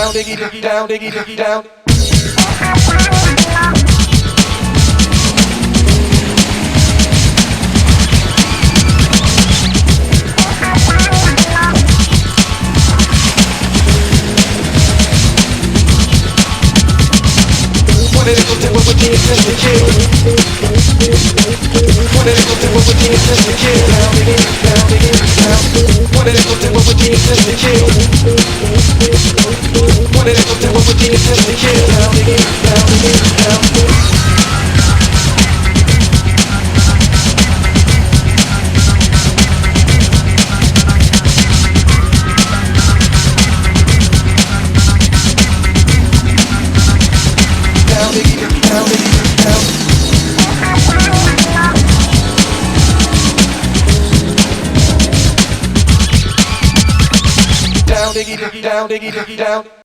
down, diggy, diggy, down, diggy, diggy, down. What did it go to what would you just to kill? What did it go to what would you just to kill? Down, diggy, down, diggy, down. What did it go to what would you just to kill? What did it go to what would you just to kill? Down, diggy, down, diggy, down. Down, diggy, down, diggy, down. Down, diggy, diggy, down, diggy, diggy, down.